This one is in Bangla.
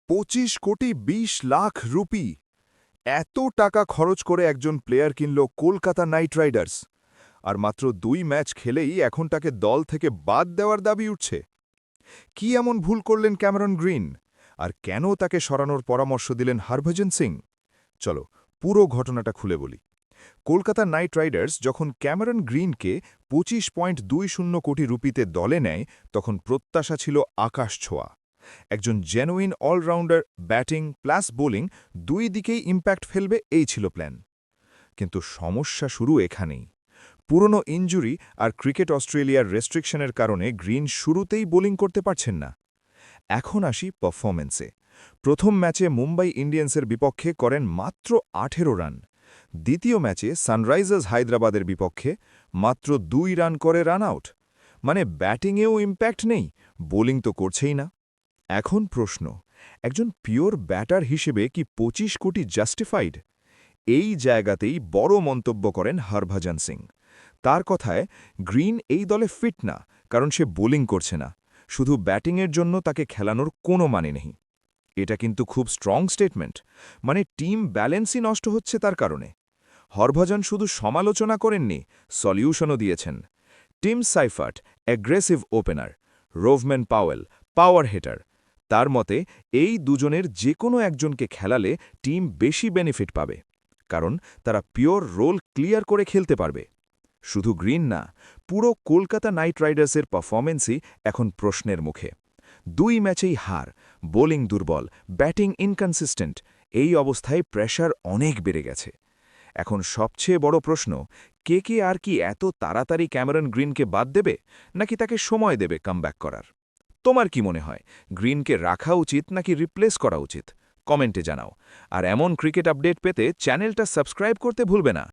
25,20,00,000 রুপি এত টাকা খরচ করে একজন প্লেয়ার কিনল কলকাতা নাইট রাইডার্স আর মাত্র 2 ম্যাচ খেলেই এখন তাকে দল থেকে বাদ দেওয়ার দাবি উঠছে। কি এমন ভুল করলেন ক্যামেরন গ্রিন, আর কেন তাকে সরানোর পরামর্শ দিলেন হরভজন সিং? চলো পুরো ঘটনাটা খুলে বলি। কলকাতা নাইট রাইডার্স যখন ক্যামেরন গ্রিনকে 25.20 কোটি রুপিতে দলে নেয়, তখন প্রত্যাশা ছিল আকাশ ছোঁয়া। একজন genuine all-rounder, batting plus bowling দুই দিকেই ইম্প্যাক্ট ফেলবে, এই ছিল প্ল্যান। কিন্তু সমস্যা শুরু এখানেই। পুরনো ইনজুরি আর ক্রিকেট অস্ট্রেলিয়ার রেস্ট্রিকশনের কারণে গ্রিন শুরুতেই বোলিং করতে পারছেন না। এখন আসি পারফরম্যান্সে। প্রথম ম্যাচে মুম্বাই ইন্ডিয়ান্সের বিপক্ষে করেন মাত্র 18 রান। দ্বিতীয় ম্যাচে সানরাইজার্স হায়দ্রাবাদের বিপক্ষে মাত্র 2 রান করে রান আউট। মানে ব্যাটিংয়েও ইম্প্যাক্ট নেই, বোলিং তো করছেই না। এখন প্রশ্ন, একজন পিওর ব্যাটার হিসেবে কি 25 কোটি জাস্টিফাইড? এই জায়গাতেই বড় মন্তব্য করেন হরভজন সিং। তার কথায়, গ্রিন এই দলে ফিট না, কারণ সে বোলিং করছে না। শুধু ব্যাটিংয়ের জন্য তাকে খেলানোর কোনো মানে নেই। এটা কিন্তু খুব স্ট্রং স্টেটমেন্ট। মানে টিম ব্যালেন্সই নষ্ট হচ্ছে তার কারণে। হরভজন শুধু সমালোচনা করেননি, সলিউশনও দিয়েছেন। Team Seifert, aggressive opener; Rovman Powell, power hitter. তার মতে এই দুজনের যে কোনো একজনকে খেলালে টিম বেশি বেনিফিট পাবে, কারণ তারা পিওর রোল ক্লিয়ার করে খেলতে পারবে। শুধু গ্রিন না, পুরো কলকাতা নাইট রাইডার্সের পারফরমেন্সই এখন প্রশ্নের মুখে। 2 ম্যাচেই হার, বোলিং দুর্বল, ব্যাটিং ইনকনসিস্টেন্ট। এই অবস্থায় প্রেশার অনেক বেড়ে গেছে। এখন সবচেয়ে বড় প্রশ্ন, কে আর কি এত তাড়াতাড়ি ক্যামেরন গ্রিনকে বাদ দেবে, নাকি তাকে সময় দেবে কামব্যাক করার? তোমার কি মনে হয়, গ্রিনকে রাখা উচিত নাকি রিপ্লেস করা উচিত? কমেন্টে জানাও। আর এমন ক্রিকেট আপডেট পেতে চ্যানেলটা সাবস্ক্রাইব করতে ভুলবে না।